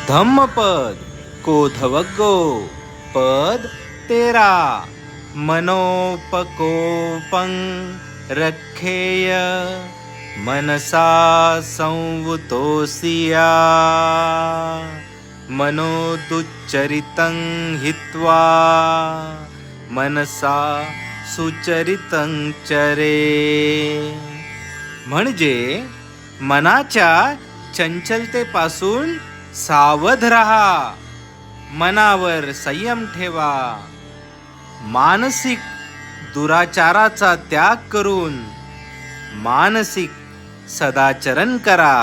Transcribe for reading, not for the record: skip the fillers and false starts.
धम्मपद कोधवग्गो पद 13 मनोपकोपं रखेय मनसा संवुतोसिया मनोदुच्चरितं हित्वा मनसा सुचरितं चरे. म्हणजे मनाच्या चंचलतेपासून सावध रहा, मनावर संयम ठेवा, मानसिक दुराचाराचा त्याग करून मानसिक सदाचरण करा.